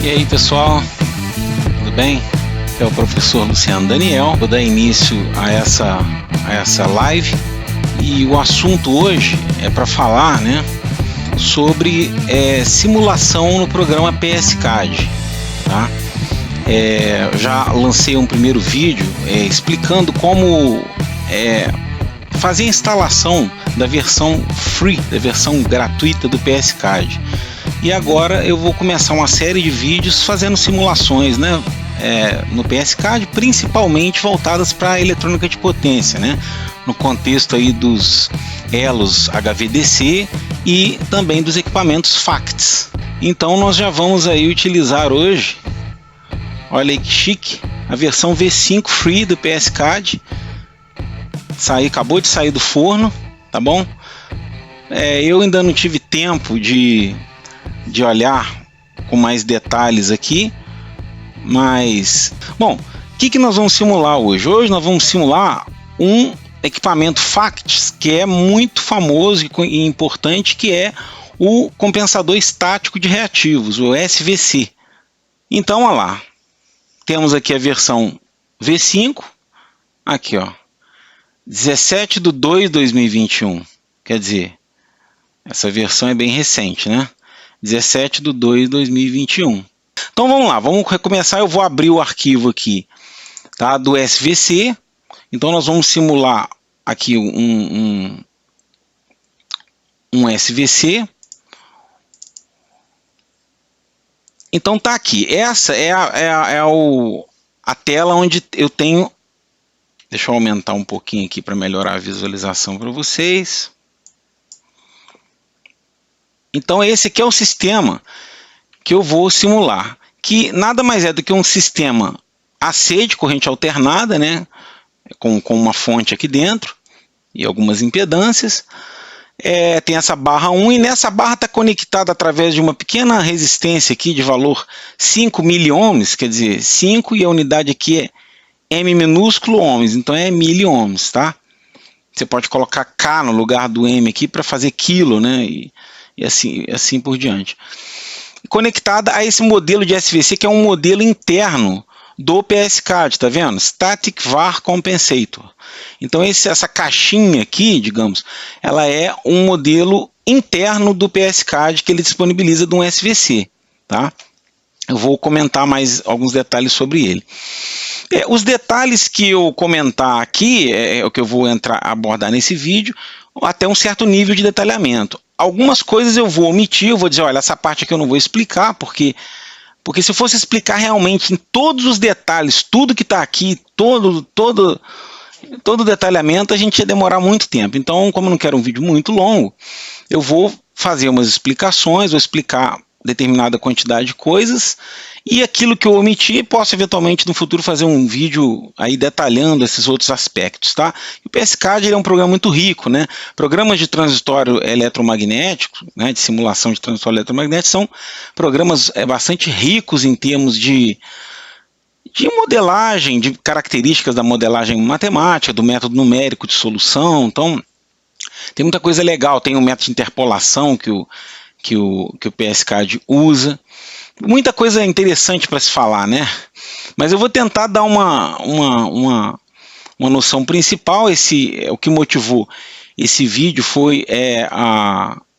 E aí pessoal, tudo bem? Aqui é o professor Luciano Daniel. Vou dar início a essa live e o assunto hoje é para falar, sobre simulação no programa PSCAD, tá? Eu já lancei um primeiro vídeo explicando como fazer a instalação da versão free, da versão gratuita do PSCAD. E agora eu vou começar uma série de vídeos fazendo simulações, no PSCAD, principalmente voltadas para a eletrônica de potência, no contexto aí dos elos HVDC e também dos equipamentos FACTS. Então nós já vamos aí utilizar hoje, olha aí que chique, a versão V5 Free do PSCAD. Acabou de sair do forno, tá bom? Eu ainda não tive tempo de olhar com mais detalhes aqui, mas bom, o que nós vamos simular hoje? Hoje nós vamos simular um equipamento FACTS que é muito famoso e importante, que é o compensador estático de reativos, o SVC. Então, olha lá, temos aqui a versão V5, aqui ó, 17/2/2021, quer dizer, essa versão é bem recente, 17/2/2021. Então vamos lá, vamos recomeçar. Eu vou abrir o arquivo aqui, tá, do SVC. Então nós vamos simular aqui um SVC. Então tá aqui, essa é a tela onde eu tenho. Deixa eu aumentar um pouquinho aqui para melhorar a visualização para vocês. Então esse aqui é o sistema que eu vou simular, que nada mais é do que um sistema AC de corrente alternada, com uma fonte aqui dentro e algumas impedâncias. Tem essa barra 1 e nessa barra está conectada através de uma pequena resistência aqui de valor 5 miliohms, quer dizer, 5 e a unidade aqui é M minúsculo ohms, então é miliohms, tá? Você pode colocar K no lugar do M aqui para fazer quilo, e assim por diante. Conectada a esse modelo de SVC, que é um modelo interno do PSCAD, tá vendo? Static Var Compensator. Então essa caixinha aqui, digamos, ela é um modelo interno do PSCAD que ele disponibiliza de um SVC, tá? Eu vou comentar mais alguns detalhes sobre ele. Os detalhes que eu comentar aqui, é o que eu vou abordar nesse vídeo, até um certo nível de detalhamento. Algumas coisas eu vou omitir, eu vou dizer, olha, essa parte aqui eu não vou explicar, porque se eu fosse explicar realmente em todos os detalhes, tudo que está aqui, todo detalhamento, a gente ia demorar muito tempo. Então, como eu não quero um vídeo muito longo, eu vou fazer umas explicações, vou explicar determinada quantidade de coisas, e aquilo que eu omiti, posso eventualmente no futuro fazer um vídeo aí detalhando esses outros aspectos, tá? O PSCAD ele é um programa muito rico, Programas de transitório eletromagnético, de simulação de transitório eletromagnético, são programas bastante ricos em termos de modelagem, de características da modelagem matemática, do método numérico de solução. Então, tem muita coisa legal. Tem o método de interpolação que o PSCAD usa. Muita coisa interessante para se falar, Mas eu vou tentar dar uma noção principal. O que motivou esse vídeo foi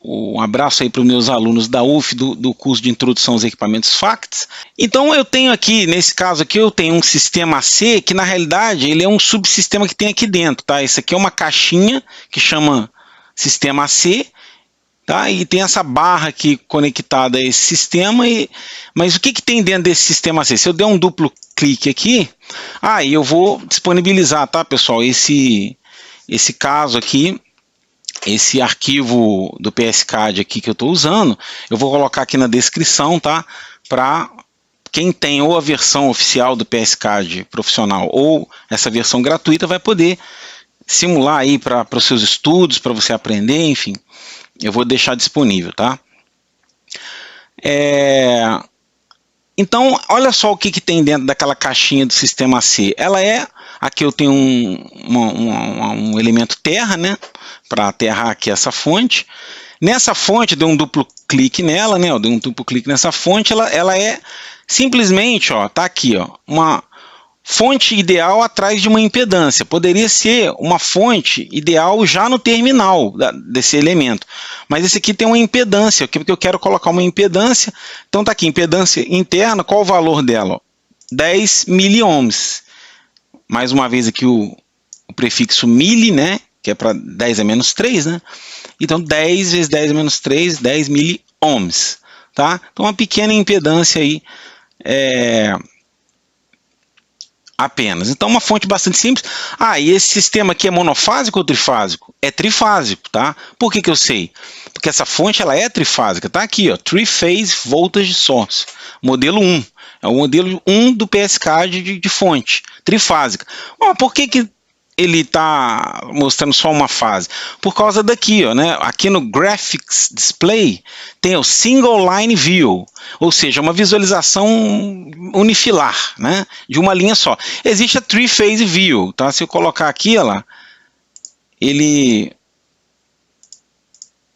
um abraço aí para os meus alunos da UF do curso de Introdução aos Equipamentos FACTS. Então eu tenho aqui, nesse caso aqui, eu tenho um sistema AC que na realidade ele é um subsistema que tem aqui dentro, tá? Isso aqui é uma caixinha que chama sistema AC, tá? E tem essa barra aqui conectada a esse sistema, mas o que tem dentro desse sistema AC? Se eu der um duplo clique aqui, aí eu vou disponibilizar, tá, pessoal, esse caso aqui, esse arquivo do PSCAD aqui que eu estou usando, eu vou colocar aqui na descrição, tá? Para quem tem ou a versão oficial do PSCAD profissional ou essa versão gratuita vai poder simular aí para os seus estudos, para você aprender, enfim. Eu vou deixar disponível, tá? Então, olha só o que tem dentro daquela caixinha do sistema C. Aqui eu tenho um elemento terra, para aterrar aqui essa fonte. Nessa fonte, deu um duplo clique nela, né? Eu dei um duplo clique nessa fonte, ela é simplesmente, ó, tá aqui, ó, uma fonte ideal atrás de uma impedância. Poderia ser uma fonte ideal já no terminal desse elemento. Mas esse aqui tem uma impedância, porque eu quero colocar uma impedância. Então está aqui, impedância interna, qual o valor dela? 10 miliohms. Mais uma vez aqui o prefixo mili, né? Que é para 10 a menos 3, né? Então 10 vezes 10 a menos 3, 10 miliohms. Tá? Então uma pequena impedância aí, apenas. Então, uma fonte bastante simples. E esse sistema aqui é monofásico ou trifásico? É trifásico, tá? Por que eu sei? Porque essa fonte ela é trifásica. Tá aqui, ó, Three-Phase Voltage Source, modelo 1. É o modelo 1 do PSK de fonte, trifásica. Por que ele está mostrando só uma fase? Por causa daqui, ó, né? Aqui no Graphics Display tem o Single Line View, ou seja, uma visualização unifilar, né? De uma linha só. Existe a Three Phase View, tá? Se eu colocar aqui, ó lá,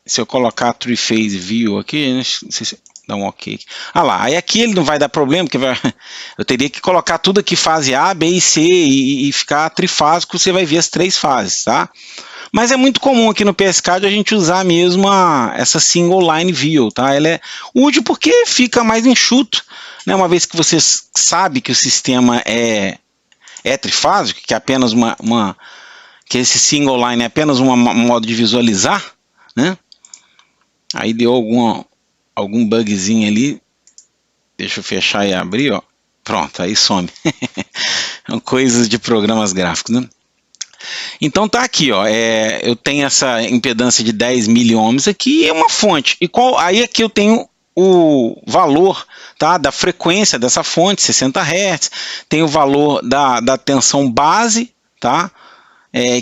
se eu colocar a Three Phase View aqui, não sei se dá um ok. Lá, aí aqui ele não vai dar problema, porque eu teria que colocar tudo aqui, fase A, B e C, e ficar trifásico, você vai ver as 3 fases, tá? Mas é muito comum aqui no PSCAD a gente usar mesmo essa Single Line View, tá? Ela é útil porque fica mais enxuto, né? Uma vez que você sabe que o sistema é trifásico, que é apenas que esse Single Line é apenas um modo de visualizar, né? Aí deu algum bugzinho ali, deixa eu fechar e abrir, ó. Pronto, aí some. Coisas de programas gráficos, né? Então tá aqui, ó, eu tenho essa impedância de 10 miliohms aqui, é uma fonte. Aí aqui eu tenho o valor, tá, da frequência dessa fonte, 60 Hz, tem o valor da tensão base, tá?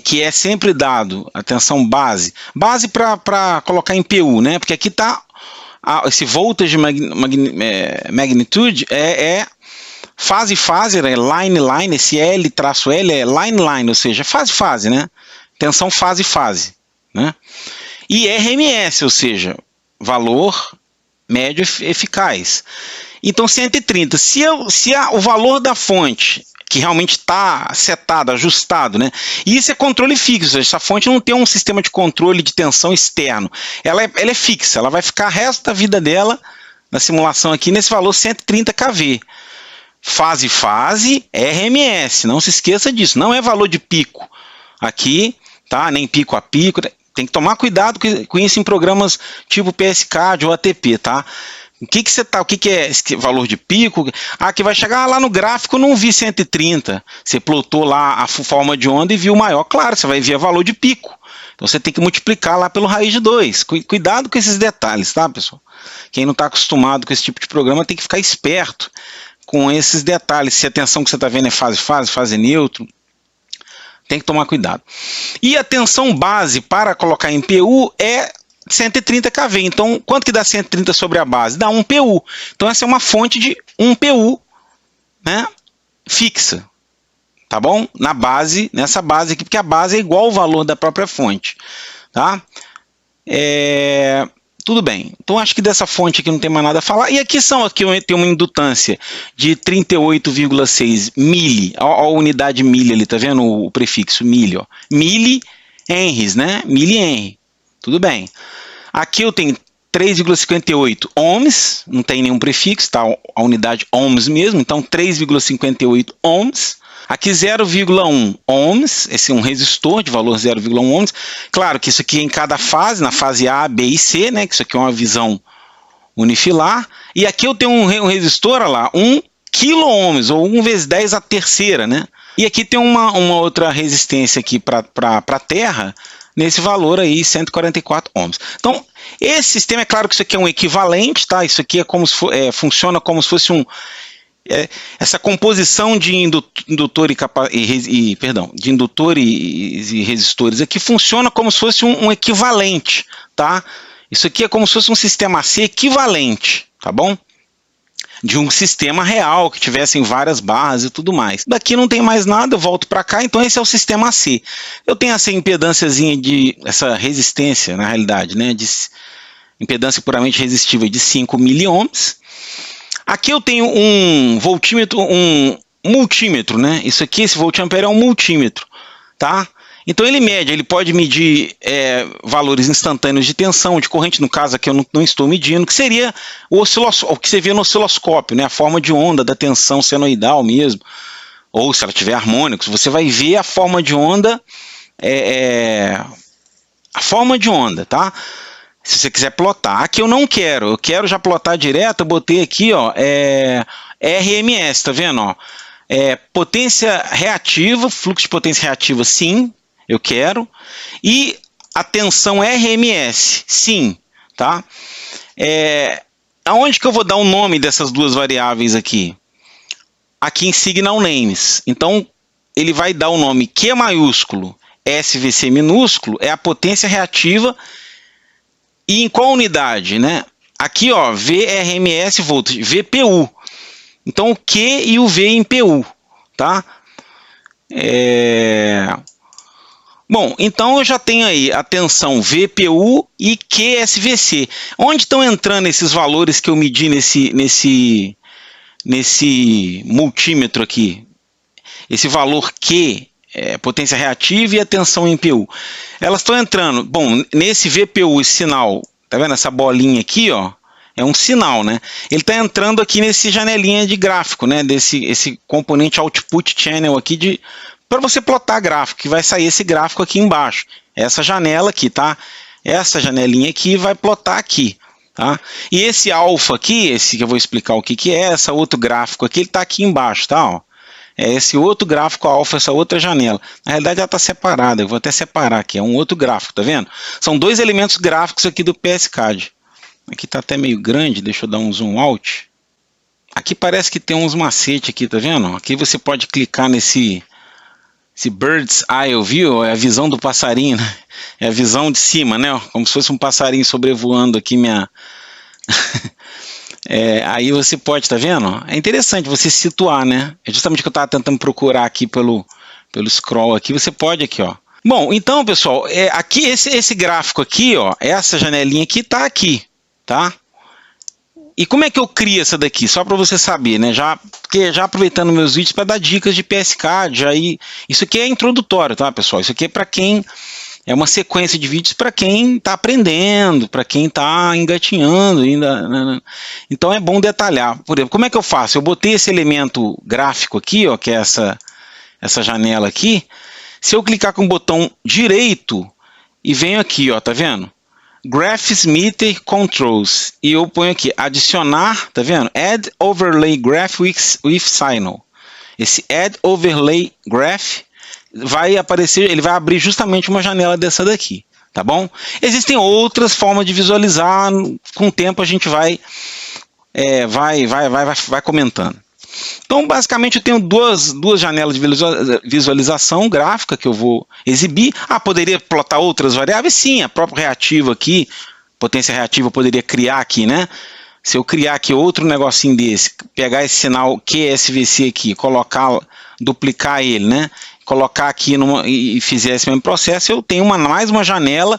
Que é sempre dado, a tensão base para colocar em PU, né? Porque aqui tá esse voltage magnitude fase, né? Line, esse L-L é line, ou seja, fase, né? Tensão fase, né? E RMS, ou seja, valor médio eficaz. Então 130, se o valor da fonte que realmente está setado, ajustado, né? E isso é controle fixo, essa fonte não tem um sistema de controle de tensão externo, ela é fixa, ela vai ficar o resto da vida dela, na simulação aqui, nesse valor 130 kV. Fase, RMS, não se esqueça disso, não é valor de pico, aqui, tá? Nem pico a pico, tem que tomar cuidado com isso em programas tipo PSCAD ou ATP, tá? O que é esse valor de pico? Que vai chegar lá no gráfico, não vi 130. Você plotou lá a forma de onda e viu maior. Claro, você vai ver valor de pico. Então você tem que multiplicar lá pelo raiz de 2. Cuidado com esses detalhes, tá, pessoal? Quem não está acostumado com esse tipo de programa tem que ficar esperto com esses detalhes. Se a tensão que você está vendo é fase neutro, tem que tomar cuidado. E a tensão base para colocar em PU é 130 kV, então quanto que dá 130 sobre a base? Dá 1 PU, então essa é uma fonte de 1 PU, né, fixa, tá bom? Nessa base aqui, porque a base é igual ao valor da própria fonte, tá? Tudo bem, então acho que dessa fonte aqui não tem mais nada a falar, e aqui tem uma indutância de 38,6 mili, a unidade mili ali, tá vendo o prefixo mili, ó, mili-henries, né, mili-henry. Tudo bem. Aqui eu tenho 3,58 ohms, não tem nenhum prefixo, tá? A unidade ohms mesmo, então 3,58 ohms. Aqui 0,1 ohms, esse é um resistor de valor 0,1 ohms. Claro que isso aqui é em cada fase, na fase A, B e C, né? Que isso aqui é uma visão unifilar. E aqui eu tenho um resistor, olha lá, 1 kΩ, ou 1 vezes 10 a terceira, né? E aqui tem uma outra resistência aqui para a terra, nesse valor aí, 144 ohms. Então, esse sistema, é claro que isso aqui é um equivalente, tá? Isso aqui é funciona como se fosse essa composição de indutores e resistores aqui funciona como se fosse um equivalente, tá? Isso aqui é como se fosse um sistema AC equivalente, tá bom? De um sistema real, que tivessem várias barras e tudo mais. Daqui não tem mais nada, eu volto para cá, então esse é o sistema AC. Eu tenho essa impedânciazinha essa resistência, na realidade, né, impedância puramente resistiva de 5 miliohms. Aqui eu tenho um voltímetro, um multímetro, né? Isso aqui, esse voltampere é um multímetro, tá? Então ele mede, ele pode medir valores instantâneos de tensão, de corrente, no caso aqui eu não estou medindo, que seria o que você vê no osciloscópio, né? A forma de onda da tensão senoidal mesmo, ou se ela tiver harmônicos, você vai ver a forma de onda, a forma de onda, tá? Se você quiser plotar. Aqui eu não quero, eu quero já plotar direto, eu botei aqui, ó, RMS, tá vendo, ó? Potência reativa, fluxo de potência reativa, sim, eu quero. E a tensão RMS, sim, tá? Aonde que eu vou dar o nome dessas duas variáveis aqui? Aqui em Signal Names. Então, ele vai dar o nome Q maiúsculo, SVC minúsculo, é a potência reativa. E em qual unidade, né? Aqui, ó, VRMS volts, VPU. Então, o Q e o V em PU, tá? Bom, então eu já tenho aí a tensão VPU e QSVC. Onde estão entrando esses valores que eu medi nesse multímetro aqui? Esse valor Q, potência reativa, e a tensão em PU. Elas estão entrando, bom, nesse VPU, esse sinal, tá vendo essa bolinha aqui, ó? É um sinal, né? Ele está entrando aqui nesse janelinha de gráfico, né? Esse componente output channel aqui para você plotar gráfico, que vai sair esse gráfico aqui embaixo. Essa janela aqui, tá? Essa janelinha aqui vai plotar aqui, tá? E esse alfa aqui, esse que eu vou explicar o que é, esse outro gráfico aqui, ele está aqui embaixo, tá? Ó. É esse outro gráfico alfa, essa outra janela. Na realidade ela está separada, eu vou até separar aqui, é um outro gráfico, tá vendo? São dois elementos gráficos aqui do PSCAD. Aqui está até meio grande, deixa eu dar um zoom out. Aqui parece que tem uns macetes aqui, tá vendo? Aqui você pode clicar nesse bird's eye view, é a visão do passarinho, né? É a visão de cima, né? Como se fosse um passarinho sobrevoando aqui minha... aí você pode, tá vendo? É interessante você situar, né? É justamente o que eu estava tentando procurar aqui pelo scroll aqui, você pode aqui, ó. Bom, então, pessoal, aqui esse gráfico aqui, ó, essa janelinha aqui está aqui, tá? E como é que eu crio essa daqui? Só para você saber, né? Porque já aproveitando meus vídeos para dar dicas de PSCAD, isso aqui é introdutório, tá, pessoal? Isso aqui é para quem... É uma sequência de vídeos para quem está aprendendo, para quem está engatinhando ainda, né? Então é bom detalhar. Por exemplo, como é que eu faço? Eu botei esse elemento gráfico aqui, ó, que é essa janela aqui. Se eu clicar com o botão direito e venho aqui, ó, tá vendo? Graphs Meter Controls. E eu ponho aqui, adicionar, tá vendo? Add Overlay Graph with Signal. Esse Add Overlay Graph vai aparecer, ele vai abrir justamente uma janela dessa daqui, tá bom? Existem outras formas de visualizar, com o tempo a gente vai comentando. Então, basicamente, eu tenho duas janelas de visualização gráfica que eu vou exibir. Poderia plotar outras variáveis? Sim, a própria reativa aqui, potência reativa, eu poderia criar aqui, né? Se eu criar aqui outro negocinho desse, pegar esse sinal QSVC aqui, duplicar ele, né? Colocar aqui e fizer esse mesmo processo, eu tenho mais uma janela,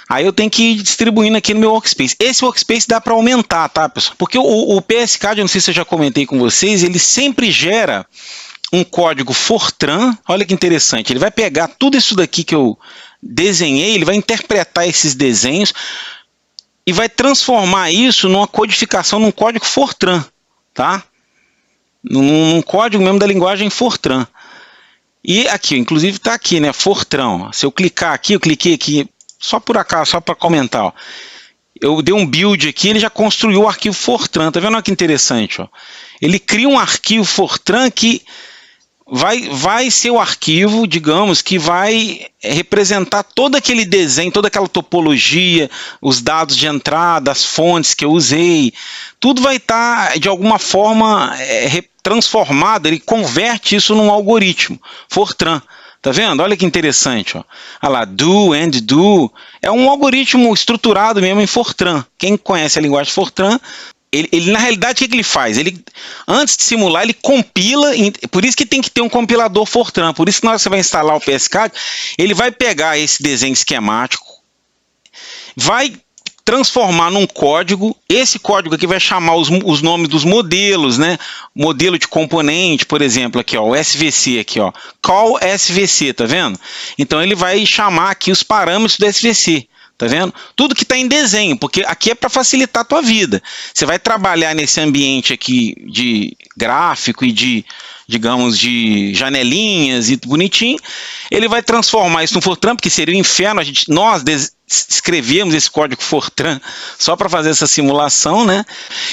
aí eu tenho que ir distribuindo aqui no meu workspace. Esse workspace dá para aumentar, tá, pessoal? Porque o PSCAD, eu não sei se eu já comentei com vocês, ele sempre gera um código Fortran, olha que interessante, ele vai pegar tudo isso daqui que eu desenhei, ele vai interpretar esses desenhos e vai transformar isso numa codificação, num código Fortran, tá? Num código mesmo da linguagem Fortran. E aqui, inclusive está aqui, né, Fortran, ó. Se eu clicar aqui, eu cliquei aqui, só por acaso, só para comentar, ó. Eu dei um build aqui, ele já construiu o arquivo Fortran, tá vendo? Olha que interessante, ó. Ele cria um arquivo Fortran que vai ser o arquivo, digamos, que vai representar todo aquele desenho, toda aquela topologia, os dados de entrada, as fontes que eu usei, tudo vai estar, de alguma forma, transformado, ele converte isso num algoritmo, Fortran. Tá vendo? Olha que interessante, ó. Olha lá, do, and do, é um algoritmo estruturado mesmo em Fortran. Quem conhece a linguagem Fortran, ele na realidade, o que ele faz? Ele, antes de simular, ele compila, por isso que tem que ter um compilador Fortran, por isso que na hora que você vai instalar o PSCAD, ele vai pegar esse desenho esquemático, vai transformar num código. Esse código aqui vai chamar os nomes dos modelos, né? Modelo de componente, por exemplo, aqui, ó, o SVC, aqui, ó, call SVC, tá vendo? Então ele vai chamar aqui os parâmetros do SVC. Tá vendo? Tudo que está em desenho, porque aqui é para facilitar a tua vida. Você vai trabalhar nesse ambiente aqui de gráfico e de, digamos, de janelinhas e bonitinho. Ele vai transformar isso no Fortran, porque seria o inferno. Nós escrevemos esse código Fortran só para fazer essa simulação, né?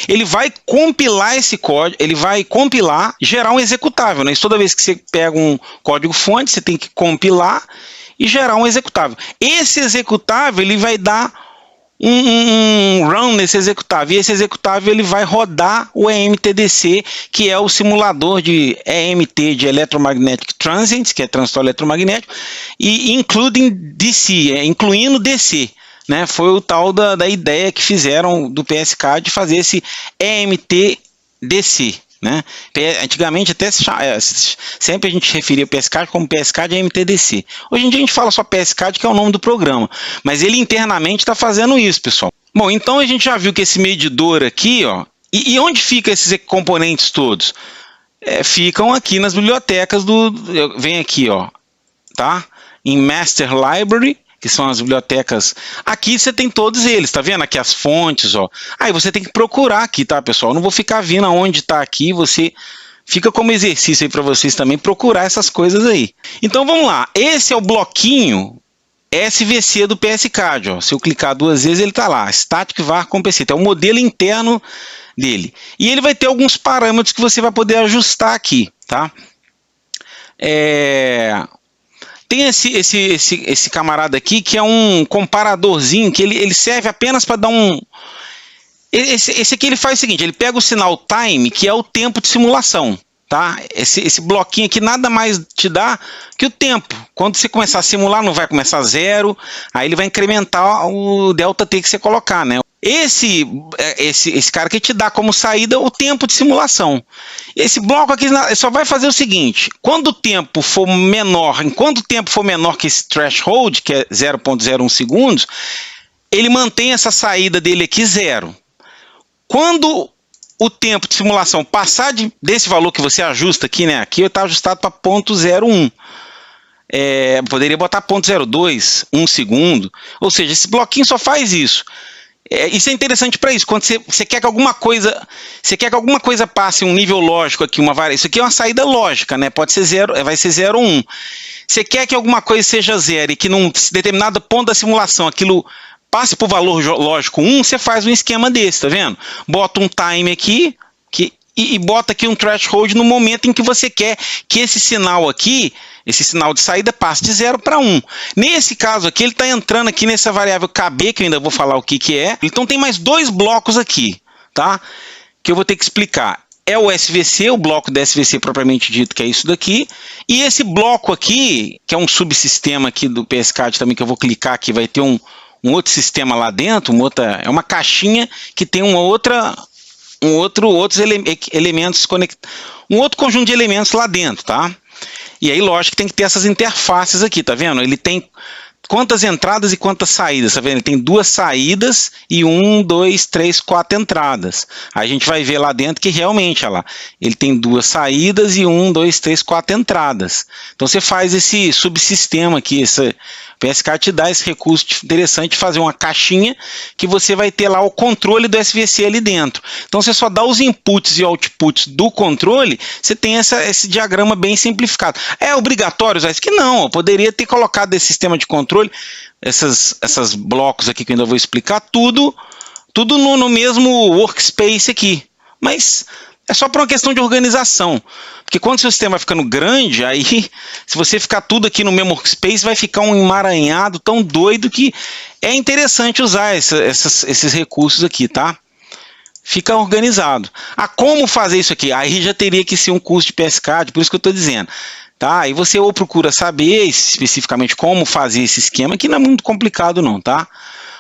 Ele vai compilar esse código, ele vai compilar, gerar um executável, né? Isso, toda vez que você pega um código-fonte, você tem que compilar e gerar um executável. Esse executável ele vai dar um run nesse executável, e esse executável ele vai rodar o EMTDC, que é o simulador de EMT, de Electromagnetic Transient, que é transitor eletromagnético, e including DC, incluindo DC. Né? Foi o tal da ideia que fizeram do PSK de fazer esse EMTDC. Né? Antigamente até sempre a gente referia o PSCAD como PSCAD e MTDC. Hoje em dia a gente fala só PSCAD, que é o nome do programa, mas ele internamente está fazendo isso, pessoal. Bom, então a gente já viu que esse medidor aqui, ó, e onde ficam esses componentes todos? Ficam aqui nas bibliotecas vem aqui, ó, tá? Em Master Library, que são as bibliotecas. Aqui você tem todos eles, tá vendo? Aqui as fontes, ó. Aí você tem que procurar aqui, tá, pessoal? Eu não vou ficar vindo aonde tá aqui, você fica como exercício aí para vocês também procurar essas coisas aí. Então vamos lá. Esse é o bloquinho SVC do PSCAD, ó. Se eu clicar 2 vezes, ele tá lá, Static var compensate, é o modelo interno dele. E ele vai ter alguns parâmetros que você vai poder ajustar aqui, tá? Tem esse camarada aqui que é um comparadorzinho que ele serve apenas para dar um... Esse aqui ele faz o seguinte, ele pega o sinal time, que é o tempo de simulação, tá? Esse bloquinho aqui nada mais te dá que o tempo. Quando você começar a simular, não vai começar 0, aí ele vai incrementar o ΔT que você colocar, né? Esse cara aqui te dá como saída o tempo de simulação. Esse bloco aqui só vai fazer o seguinte, quando o tempo for menor, enquanto o tempo for menor que esse threshold, que é 0,01 segundos, ele mantém essa saída dele aqui 0. Quando o tempo de simulação passar desse valor que você ajusta aqui, né? Aqui está ajustado para 0,01. Poderia botar 0,02, 1 segundo. Ou seja, esse bloquinho só faz isso. Isso é interessante para isso. Quando você quer que alguma coisa, passe um nível lógico aqui, isso aqui é uma saída lógica, né? Pode ser 0, vai ser 0 ou 1. Você quer que alguma coisa seja 0 e que num determinado ponto da simulação aquilo passe para o valor lógico 1, você faz um esquema desse, tá vendo? Bota um time aqui e bota aqui um threshold no momento em que você quer que esse sinal aqui, esse sinal de saída, passe de 0 para 1. Nesse caso aqui, ele está entrando aqui nessa variável KB, que eu ainda vou falar o que é. Então tem mais 2 blocos aqui, tá? Que eu vou ter que explicar. É o SVC, o bloco da SVC propriamente dito, que é isso daqui. E esse bloco aqui, que é um subsistema aqui do PSCAD também, que eu vou clicar aqui, vai ter um outro sistema lá dentro, é uma caixinha que tem outros elementos conectados, um outro conjunto de elementos lá dentro, tá? E aí, lógico que tem que ter essas interfaces aqui, tá vendo? Ele tem quantas entradas e quantas saídas, tá vendo? Ele tem 2 saídas e 1, 2, 3, 4 entradas. Aí a gente vai ver lá dentro que realmente, olha lá, ele tem 2 saídas e 1, 2, 3, 4 entradas. Então você faz esse subsistema aqui, o PSK te dá esse recurso interessante de fazer uma caixinha que você vai ter lá o controle do SVC ali dentro. Então você só dá os inputs e outputs do controle, você tem esse diagrama bem simplificado. É obrigatório usar isso aqui? Não, eu poderia ter colocado esse sistema de controle, essas blocos aqui que eu ainda vou explicar, tudo no mesmo workspace aqui. Mas é só por uma questão de organização. Porque quando o seu sistema vai ficando grande, aí se você ficar tudo aqui no mesmo workspace, vai ficar um emaranhado tão doido que é interessante usar esses recursos aqui, tá? Fica organizado. Como fazer isso aqui? Aí já teria que ser um curso de PSCAD, por isso que eu estou dizendo. Tá? Aí você ou procura saber especificamente como fazer esse esquema, que não é muito complicado não, tá?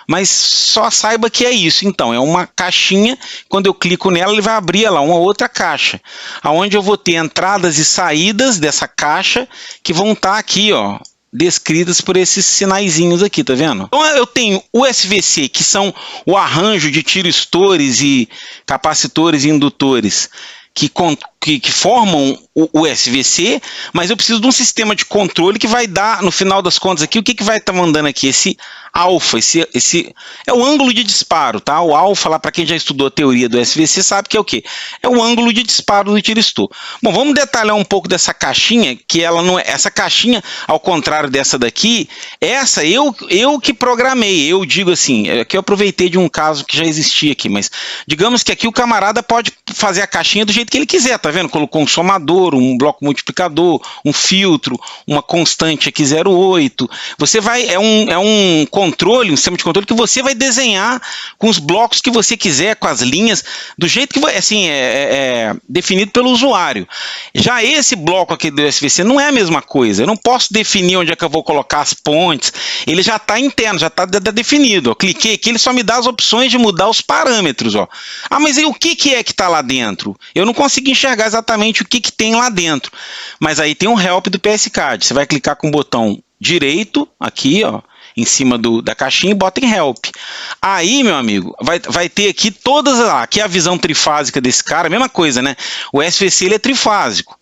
Mas só saiba que é isso. Então, é uma caixinha, quando eu clico nela, ele vai abrir lá uma outra caixa, onde eu vou ter entradas e saídas dessa caixa, que vão estar aqui, ó, descritas por esses sinaizinhos aqui, tá vendo? Então eu tenho o SVC, que são o arranjo de tiristores e capacitores e indutores que formam o SVC, mas eu preciso de um sistema de controle que vai dar, no final das contas aqui, o que vai estar mandando aqui? Esse alfa, esse é o ângulo de disparo, tá? O alfa, lá para quem já estudou a teoria do SVC, sabe que é o quê? É o ângulo de disparo do tiristor. Bom, vamos detalhar um pouco dessa caixinha, que ela não é, essa caixinha, ao contrário dessa daqui, essa eu que programei, eu digo assim, aqui eu aproveitei de um caso que já existia aqui, mas digamos que aqui o camarada pode fazer a caixinha do jeito que ele quiser, tá vendo? Colocou um somador, um bloco multiplicador, um filtro, uma constante aqui 0,8. Você vai, é um controle, um sistema de controle que você vai desenhar com os blocos que você quiser, com as linhas, do jeito que assim, é definido pelo usuário. Já esse bloco aqui do SVC não é a mesma coisa. Eu não posso definir onde é que eu vou colocar as pontes. Ele já está interno, já está definido. Eu cliquei aqui, ele só me dá as opções de mudar os parâmetros. Ó. Ah, mas e o que é que está lá dentro? Eu não consigo enxergar exatamente o que tem lá dentro. Mas aí tem um help do PSCAD. Você vai clicar com o botão direito aqui, ó, em cima da caixinha e bota em help. Aí, meu amigo, vai ter aqui todas, aqui a visão trifásica desse cara, mesma coisa, né? O SVC ele é trifásico.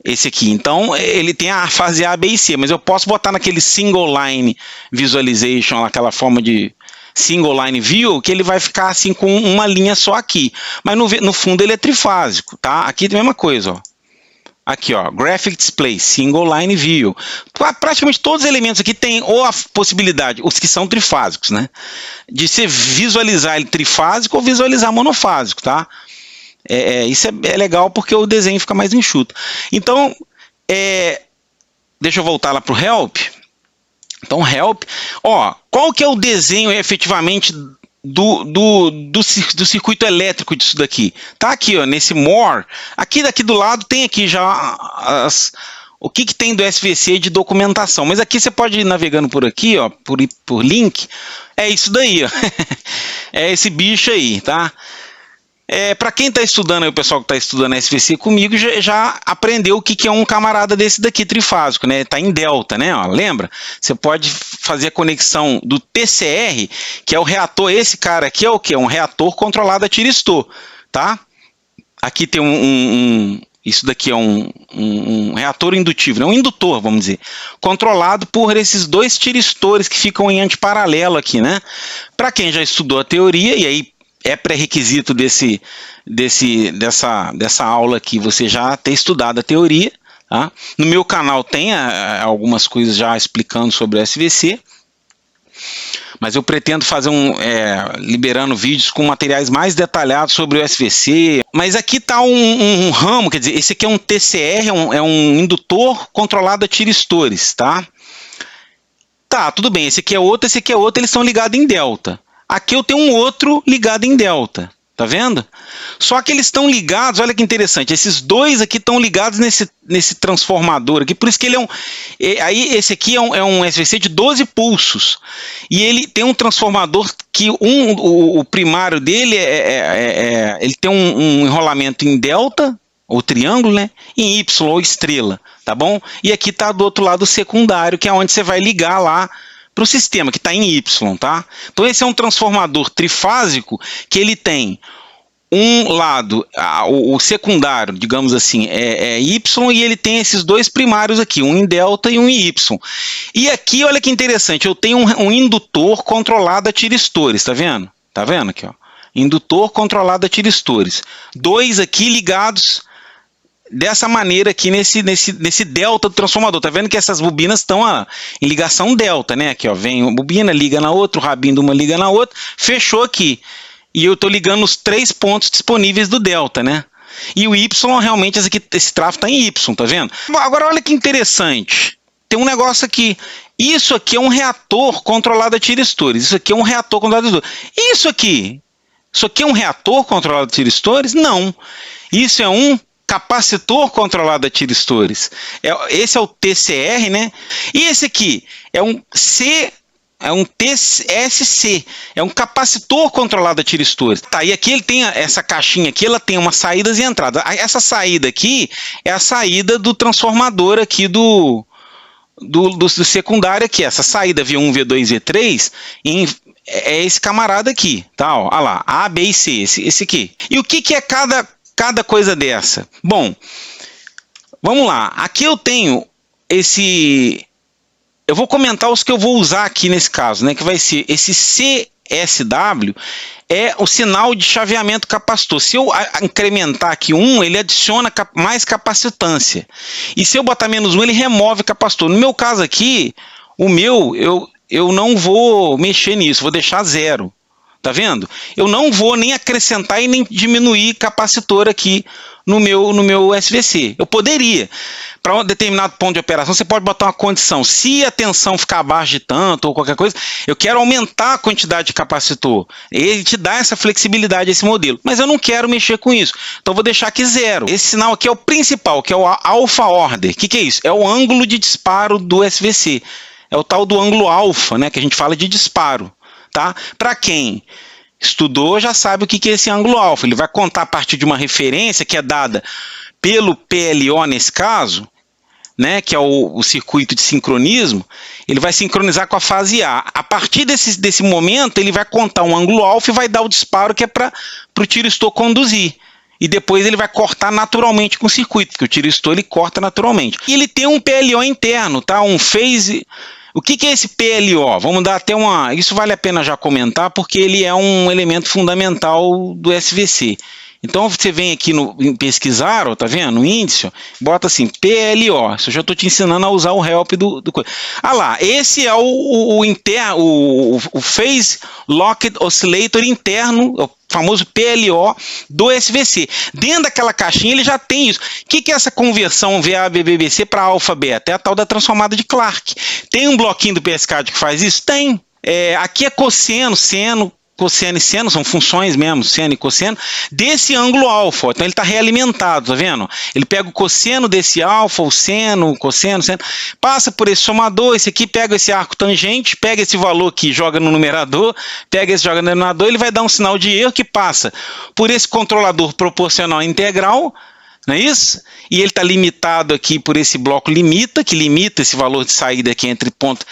Esse aqui, então, ele tem a fase A, B e C, mas eu posso botar naquele single line visualization, aquela forma de single line view, que ele vai ficar assim com uma linha só aqui. Mas no fundo ele é trifásico, tá? Aqui é a mesma coisa, ó. Aqui, ó, Graphic Display, Single Line View. Praticamente todos os elementos aqui têm ou a possibilidade, os que são trifásicos, né? De você visualizar ele trifásico ou visualizar monofásico, tá? Isso é legal porque o desenho fica mais enxuto. Então, deixa eu voltar lá para o Help. Então, Help, ó, qual que é o desenho efetivamente do circuito elétrico disso daqui? Tá aqui, ó, nesse More, aqui daqui do lado tem aqui já o que tem do SVC de documentação, mas aqui você pode ir navegando por aqui, ó, por link, é isso daí, ó. É esse bicho aí, tá? Para quem está estudando, aí, o pessoal que está estudando SVC comigo já aprendeu o que é um camarada desse daqui trifásico, né? Está em delta, né? Ó, lembra? Você pode fazer a conexão do TCR, que é o reator. Esse cara aqui é o quê? Um reator controlado a tiristor, tá? Aqui tem isso daqui é um reator indutivo, né? Um indutor, vamos dizer, controlado por esses dois tiristores que ficam em antiparalelo aqui, né? Para quem já estudou a teoria, e aí é pré-requisito dessa aula aqui você já ter estudado a teoria, tá? No meu canal tem algumas coisas já explicando sobre o SVC, mas eu pretendo fazer liberando vídeos com materiais mais detalhados sobre o SVC. Mas aqui está um ramo, quer dizer, esse aqui é um TCR, é um indutor controlado a tiristores, tá? Tá, tudo bem, esse aqui é outro, eles são ligados em delta. Aqui eu tenho um outro ligado em delta, tá vendo? Só que eles estão ligados, olha que interessante, esses dois aqui estão ligados nesse transformador aqui, por isso que ele aí esse aqui é um SVC de 12 pulsos, e ele tem um transformador que o primário dele ele tem um enrolamento em delta, ou triângulo, né? Em Y, ou estrela, tá bom? E aqui está do outro lado o secundário, que é onde você vai ligar lá para o sistema, que está em Y, tá? Então esse é um transformador trifásico que ele tem um lado, o secundário, digamos assim, é Y, e ele tem esses dois primários aqui, um em delta e um em Y. E aqui, olha que interessante, eu tenho um indutor controlado a tiristores, tá vendo? Tá vendo aqui, ó? Indutor controlado a tiristores. Dois aqui ligados dessa maneira aqui nesse delta do transformador. Tá vendo que essas bobinas estão em ligação delta, né? Aqui, ó, vem uma bobina, liga na outra, o rabinho de uma liga na outra, fechou aqui. E eu estou ligando os 3 pontos disponíveis do delta, né? E o Y, realmente, esse tráfego está em Y, tá vendo? Agora, olha que interessante. Tem um negócio aqui. Isso aqui é um reator controlado a tiristores. Isso aqui é um reator controlado a tiristores. Isso aqui é um reator controlado a tiristores? Não. Isso é um capacitor controlado a tiristores. Esse é o TCR, né? E esse aqui é um TSC, é um capacitor controlado a tiristores. Tá, e aqui ele tem essa caixinha aqui, ela tem umas saídas e entradas. Essa saída aqui é a saída do transformador aqui do do secundário aqui, essa saída V1, V2, V3, é esse camarada aqui, tá? Olha lá, A, B e C, esse aqui. E o que é cada coisa dessa? Bom, vamos lá, aqui eu tenho eu vou comentar os que eu vou usar aqui nesse caso, né? Que vai ser esse CSW, é o sinal de chaveamento capacitor. Se eu incrementar aqui 1, ele adiciona mais capacitância. E se eu botar menos 1, ele remove capacitor. No meu caso aqui, eu não vou mexer nisso, vou deixar 0. Tá vendo? Eu não vou nem acrescentar e nem diminuir capacitor aqui no meu SVC. Eu poderia. Para um determinado ponto de operação, você pode botar uma condição. Se a tensão ficar abaixo de tanto ou qualquer coisa, eu quero aumentar a quantidade de capacitor. Ele te dá essa flexibilidade, esse modelo. Mas eu não quero mexer com isso. Então eu vou deixar aqui 0. Esse sinal aqui é o principal, que é o alpha order. O que é isso? É o ângulo de disparo do SVC. É o tal do ângulo alfa, né, que a gente fala de disparo. Tá? Para quem estudou, já sabe o que é esse ângulo alfa. Ele vai contar a partir de uma referência que é dada pelo PLO nesse caso, né, que é o circuito de sincronismo. Ele vai sincronizar com a fase A. A partir desse momento, ele vai contar um ângulo alfa e vai dar o disparo que é para o tiristor conduzir. E depois ele vai cortar naturalmente com o circuito, porque o tiristor ele corta naturalmente. E ele tem um PLO interno, tá? Um phase. O que é esse PLO? Vamos dar até uma... Isso vale a pena já comentar, porque ele é um elemento fundamental do SVC. Então você vem aqui em pesquisar, ó, tá vendo? No índice, ó, bota assim, PLO. Isso eu já estou te ensinando a usar o help do coisa. Ah lá, esse é o Phase Locked Oscillator interno, o famoso PLO do SVC. Dentro daquela caixinha ele já tem isso. O que é essa conversão VA-BBBC para alfa-beta? É a tal da transformada de Clark. Tem um bloquinho do PSCAD que faz isso? Tem. Aqui é cosseno, seno, cosseno e seno, são funções mesmo, seno e cosseno, desse ângulo alfa. Então ele está realimentado, tá vendo? Ele pega o cosseno desse alfa, o seno, o cosseno, seno, passa por esse somador, esse aqui pega esse arco tangente, pega esse valor aqui, joga no numerador, pega esse, joga no denominador, ele vai dar um sinal de erro que passa por esse controlador proporcional integral, não é isso? E ele está limitado aqui por esse bloco limita, que limita esse valor de saída aqui entre ponto.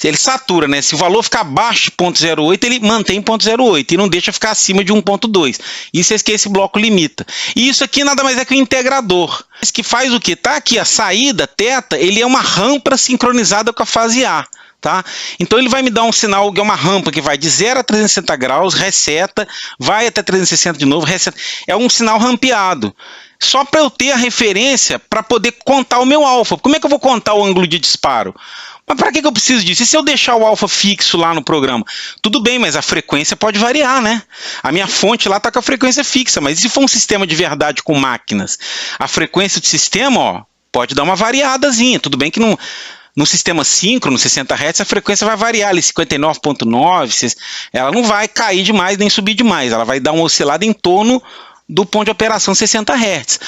Ele satura, né? Se o valor ficar abaixo de 0,08, ele mantém 0,08 e não deixa ficar acima de 1,2. Isso é que esse bloco limita. E isso aqui nada mais é que o integrador. Esse que faz o quê? Tá aqui a saída, θ, ele é uma rampa sincronizada com a fase A. Tá? Então ele vai me dar um sinal que é uma rampa que vai de 0 a 360 graus, reseta, vai até 360 de novo, reseta. É um sinal rampeado. Só para eu ter a referência para poder contar o meu alfa. Como é que eu vou contar o ângulo de disparo? Mas para que eu preciso disso? E se eu deixar o alfa fixo lá no programa? Tudo bem, mas a frequência pode variar, né? A minha fonte lá está com a frequência fixa, mas e se for um sistema de verdade com máquinas? A frequência do sistema, ó, pode dar uma variadazinha. Tudo bem que no sistema síncrono, 60 Hz, a frequência vai variar ali, 59,9, ela não vai cair demais nem subir demais, ela vai dar uma oscilada em torno do ponto de operação 60 Hz.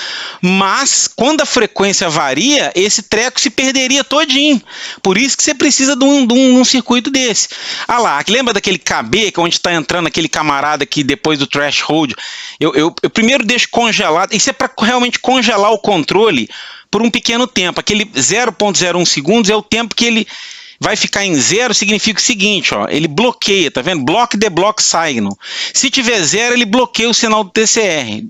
Mas, quando a frequência varia, esse treco se perderia todinho. Por isso que você precisa de um circuito desse. Ah lá, lembra daquele KB, que é onde está entrando aquele camarada aqui depois do threshold? Eu primeiro deixo congelado, isso é para realmente congelar o controle por um pequeno tempo. Aquele 0,01 segundos é o tempo que ele vai ficar em 0, significa o seguinte, ó, ele bloqueia, tá vendo? Block the block signal. Se tiver 0, ele bloqueia o sinal do TCR.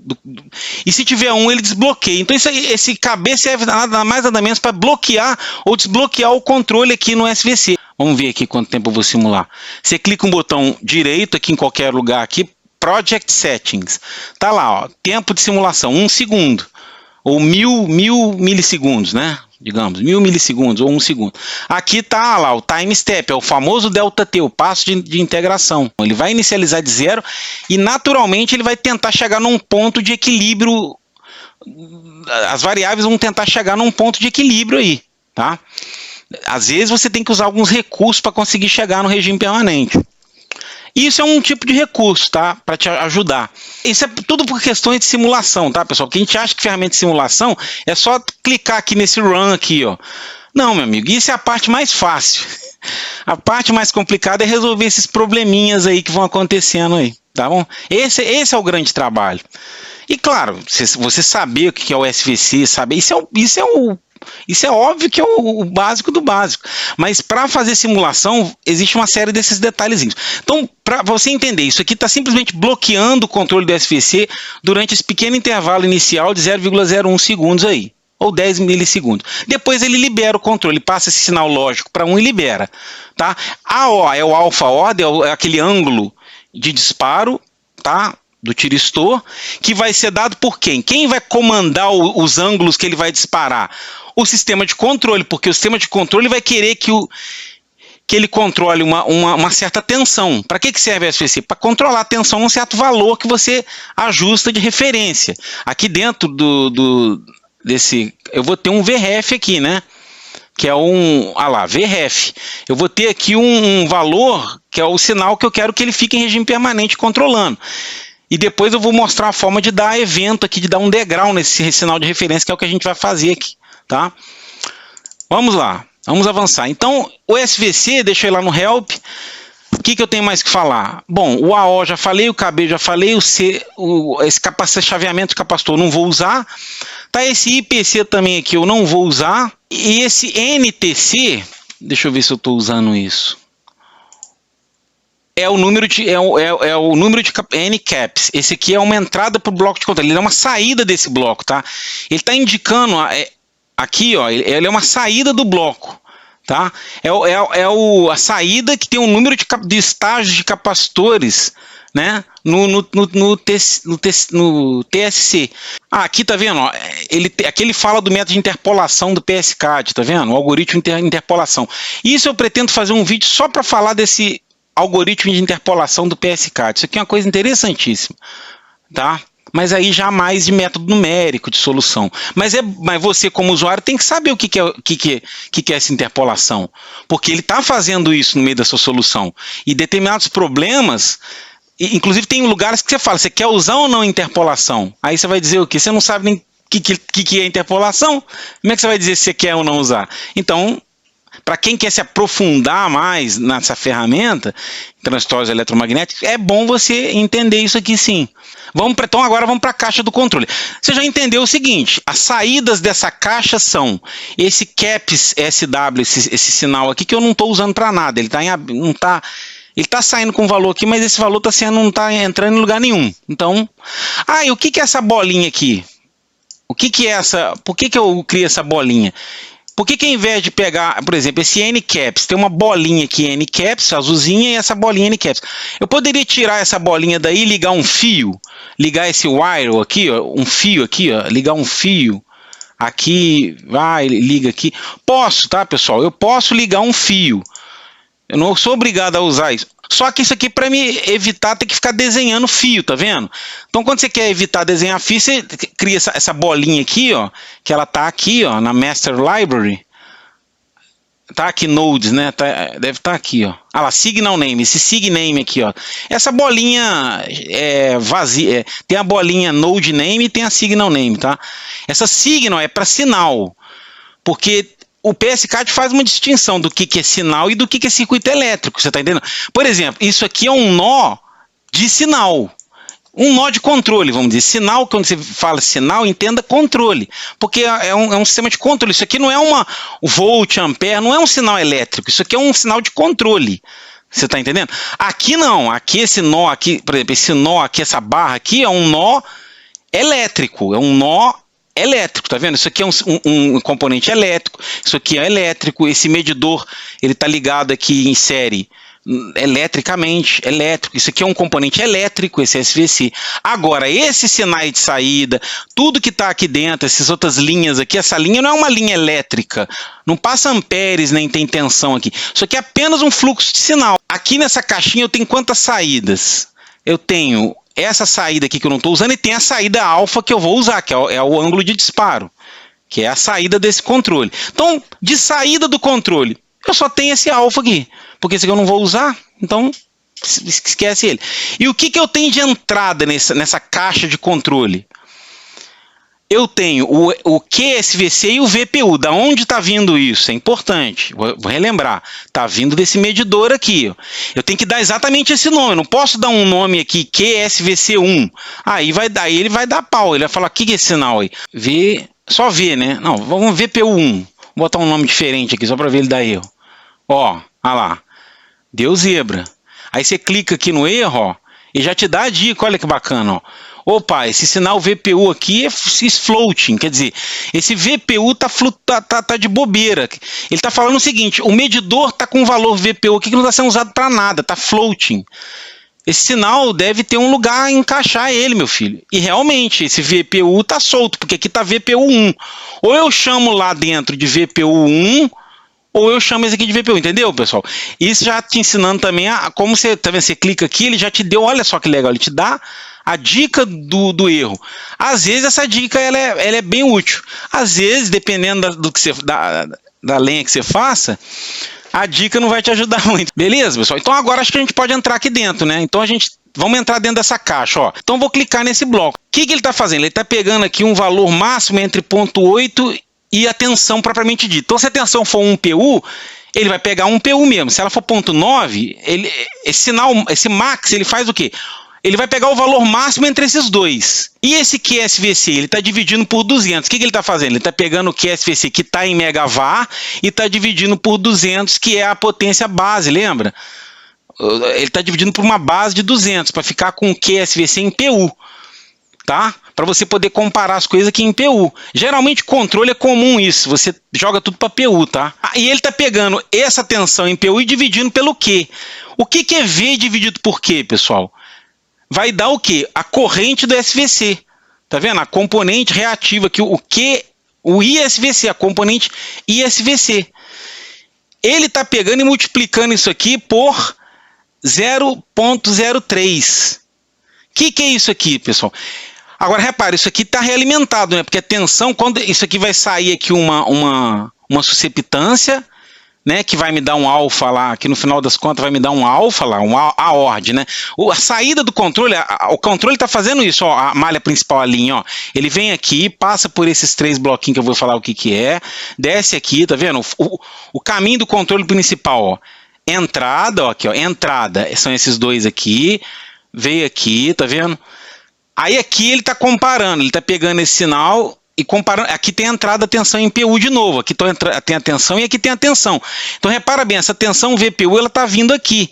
E se tiver 1, ele desbloqueia. Então esse KB serve nada mais nada menos para bloquear ou desbloquear o controle aqui no SVC. Vamos ver aqui quanto tempo eu vou simular. Você clica um botão direito aqui em qualquer lugar aqui, Project Settings. Tá lá, ó, tempo de simulação, 1 segundo. Ou 1000 milissegundos, né? Digamos, 1000 milissegundos ou 1 segundo. Aqui está lá o time step, é o famoso ΔT, o passo de integração. Ele vai inicializar de 0 e naturalmente ele vai tentar chegar num ponto de equilíbrio. As variáveis vão tentar chegar num ponto de equilíbrio aí, tá? Às vezes você tem que usar alguns recursos para conseguir chegar no regime permanente. Isso é um tipo de recurso, tá? Para te ajudar. Isso é tudo por questões de simulação, tá, pessoal? Porque a gente acha que ferramenta de simulação é só clicar aqui nesse run aqui, ó. Não, meu amigo, isso é a parte mais fácil. A parte mais complicada é resolver esses probleminhas aí que vão acontecendo aí, tá bom? Esse é o grande trabalho. E claro, você saber o que é o SVC, saber, isso é Isso é óbvio que é o básico do básico. Mas para fazer simulação, existe uma série desses detalhezinhos. Então, para você entender, isso aqui está simplesmente bloqueando o controle do SVC durante esse pequeno intervalo inicial de 0,01 segundos aí, ou 10 milissegundos. Depois ele libera o controle, passa esse sinal lógico para um e libera. Tá? AO é o alpha order, é aquele ângulo de disparo, tá? Do tiristor, que vai ser dado por quem? Quem vai comandar os ângulos que ele vai disparar? O sistema de controle, porque o sistema de controle vai querer que ele controle uma certa tensão. Para que serve a SVC? Para controlar a tensão num certo valor que você ajusta de referência. Aqui dentro desse... Eu vou ter um VREF aqui, né? Que é VREF. Eu vou ter aqui um valor que é o sinal que eu quero que ele fique em regime permanente controlando. E depois eu vou mostrar a forma de dar evento aqui, de dar um degrau nesse sinal de referência, que é o que a gente vai fazer aqui, tá? Vamos lá, vamos avançar. Então, o SVC, deixa eu ir lá no Help. O que eu tenho mais que falar? Bom, o AO já falei, o KB já falei, esse chaveamento de capacitor eu não vou usar. Tá, esse IPC também aqui eu não vou usar. E esse NTC, deixa eu ver se eu estou usando isso. É o número de N-caps. Esse aqui é uma entrada para o bloco de controle. Ele é uma saída desse bloco, tá? Ele está indicando aqui, ó, ele é uma saída do bloco, tá? A saída que tem um número de estágios de capacitores, né? No TSC. Aqui tá vendo? Ó, aqui ele fala do método de interpolação do PSCAD, tá vendo? O algoritmo de interpolação. Isso eu pretendo fazer um vídeo só para falar desse algoritmo de interpolação do PSCAD. Isso aqui é uma coisa interessantíssima, tá? Mas aí já mais de método numérico de solução. Mas você, como usuário, tem que saber o que é essa interpolação. Porque ele está fazendo isso no meio da sua solução. E determinados problemas, inclusive tem lugares que você fala, você quer usar ou não interpolação? Aí você vai dizer o quê? Você não sabe nem o que é interpolação? Como é que você vai dizer se você quer ou não usar? Então, para quem quer se aprofundar mais nessa ferramenta, transistores eletromagnéticos, é bom você entender isso aqui sim. Então agora vamos para a caixa do controle. Você já entendeu o seguinte, as saídas dessa caixa são esse CAPS SW, esse sinal aqui que eu não estou usando para nada, ele está saindo com valor aqui, mas esse valor não está entrando em lugar nenhum. Então, e o que é essa bolinha aqui? Por que eu criei essa bolinha? Por que ao invés de pegar, por exemplo, esse N-caps, tem uma bolinha aqui N-caps, azulzinha, e essa bolinha N-caps. Eu poderia tirar essa bolinha daí e ligar um fio, ligar esse wire aqui, ó, um fio aqui, ó, ligar um fio aqui, liga aqui. Posso, tá, pessoal? Eu posso ligar um fio. Eu não sou obrigado a usar isso. Só que isso aqui para me evitar ter que ficar desenhando fio, tá vendo? Então quando você quer evitar desenhar fio, você cria essa bolinha aqui, ó, que ela tá aqui, ó, na Master Library. Tá aqui Nodes, né? Deve estar aqui, ó. Lá, Signal Name, esse Signame aqui, ó. Essa bolinha é vazia, tem a bolinha Node Name e tem a Signal Name, tá? Essa Signal é para sinal, porque o PSCAD faz uma distinção do que é sinal e do que é circuito elétrico, você está entendendo? Por exemplo, isso aqui é um nó de sinal, um nó de controle, vamos dizer. Sinal, quando você fala sinal, entenda controle, porque é um sistema de controle. Isso aqui não é uma volt, ampere, não é um sinal elétrico, isso aqui é um sinal de controle. Você está entendendo? Aqui não, aqui esse nó aqui, por exemplo, esse nó aqui, essa barra aqui é um nó elétrico, é um nó elétrico, tá vendo? Isso aqui é um componente elétrico, isso aqui é elétrico, esse medidor, ele está ligado aqui em série eletricamente, elétrico, isso aqui é um componente elétrico, esse SVC. Agora, esses sinais de saída, tudo que está aqui dentro, essas outras linhas aqui, essa linha não é uma linha elétrica, não passa amperes, nem tem tensão aqui, isso aqui é apenas um fluxo de sinal. Aqui nessa caixinha eu tenho quantas saídas? Eu tenho essa saída aqui que eu não estou usando e tem a saída alfa que eu vou usar, que é o ângulo de disparo, que é a saída desse controle. Então, de saída do controle, eu só tenho esse alfa aqui, porque esse aqui eu não vou usar, então esquece ele. E o que eu tenho de entrada nessa caixa de controle? Eu tenho o QSVC e o VPU. Da onde está vindo isso? É importante. Vou relembrar. Está vindo desse medidor aqui. Ó. Eu tenho que dar exatamente esse nome. Eu não posso dar um nome aqui, QSVC1. Aí ele vai dar pau. Ele vai falar, o que é esse sinal aí? só ver, né? Não, vamos VPU1. Vou botar um nome diferente aqui, só para ver ele dar erro. Ó, olha lá. Deu zebra. Aí você clica aqui no erro, ó, e já te dá a dica, olha que bacana, ó. Opa, esse sinal VPU aqui é floating, quer dizer, esse VPU tá de bobeira. Ele está falando o seguinte, o medidor está com valor VPU aqui que não está sendo usado para nada, está floating. Esse sinal deve ter um lugar a encaixar ele, meu filho. E realmente, esse VPU está solto, porque aqui está VPU1. Ou eu chamo lá dentro de VPU1, ou eu chamo esse aqui de VPU, entendeu, pessoal? Isso já te ensinando também a como você, tá vendo, você clica aqui, ele já te deu, olha só que legal, ele te dá a dica do erro. Às vezes essa dica ela é bem útil. Às vezes, dependendo da lenha que você faça, a dica não vai te ajudar muito. Beleza, pessoal? Então agora acho que a gente pode entrar aqui dentro, né? Então vamos entrar dentro dessa caixa, ó. Então vou clicar nesse bloco. O que ele está fazendo? Ele está pegando aqui um valor máximo entre 0,8 e a tensão propriamente dita. Então se a tensão for 1 PU, ele vai pegar 1 PU mesmo. Se ela for 0,9, esse max, ele faz o quê? Ele vai pegar o valor máximo entre esses dois. E esse QSVC, ele está dividindo por 200. O que ele está fazendo? Ele está pegando o QSVC que está em megavar e está dividindo por 200, que é a potência base, lembra? Ele está dividindo por uma base de 200, para ficar com o QSVC em PU. Tá? Para você poder comparar as coisas aqui em PU. Geralmente controle é comum isso, você joga tudo para PU, tá? E ele está pegando essa tensão em PU e dividindo pelo Q. O que é V dividido por Q, pessoal? Vai dar o quê? A corrente do SVC. Tá vendo? A componente reativa aqui, o ISVC, a componente ISVC. Ele está pegando e multiplicando isso aqui por 0,03. O que é isso aqui, pessoal? Agora, repare, isso aqui está realimentado, né? Porque a tensão, quando isso aqui vai sair aqui uma susceptância, né, que vai me dar um alfa lá, que no final das contas vai me dar um alfa lá, a ordem, né? A saída do controle, o controle está fazendo isso, ó, a malha principal ali, ó. Ele vem aqui, passa por esses 3 bloquinhos que eu vou falar o que é, desce aqui, tá vendo? O caminho do controle principal, ó. Entrada, ó, aqui, ó, entrada, são esses dois aqui, veio aqui, tá vendo? Aí aqui ele está comparando, ele está pegando esse sinal e comparando. Aqui tem a entrada, tensão em PU de novo. Aqui tem a tensão e aqui tem a tensão. Então repara bem, essa tensão VPU ela está vindo aqui.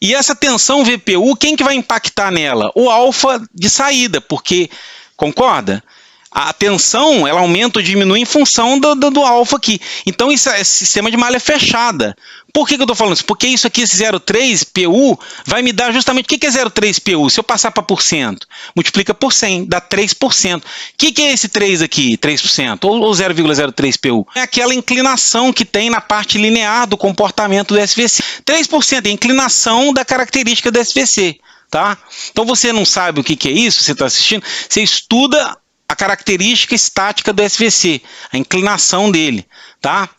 E essa tensão VPU, quem que vai impactar nela? O alfa de saída, porque, concorda? A tensão ela aumenta ou diminui em função do alfa aqui. Então isso é sistema de malha fechada. Por que eu estou falando isso? Porque isso aqui, esse 0,3 PU, vai me dar justamente... O que é 0,3 PU? Se eu passar para %, multiplica por 100, dá 3%. O que é esse 3 aqui, 3%? Ou 0,03 PU? É aquela inclinação que tem na parte linear do comportamento do SVC. 3% é a inclinação da característica do SVC. Tá? Então você não sabe o que é isso, você está assistindo, você estuda a característica estática do SVC, a inclinação dele, tá?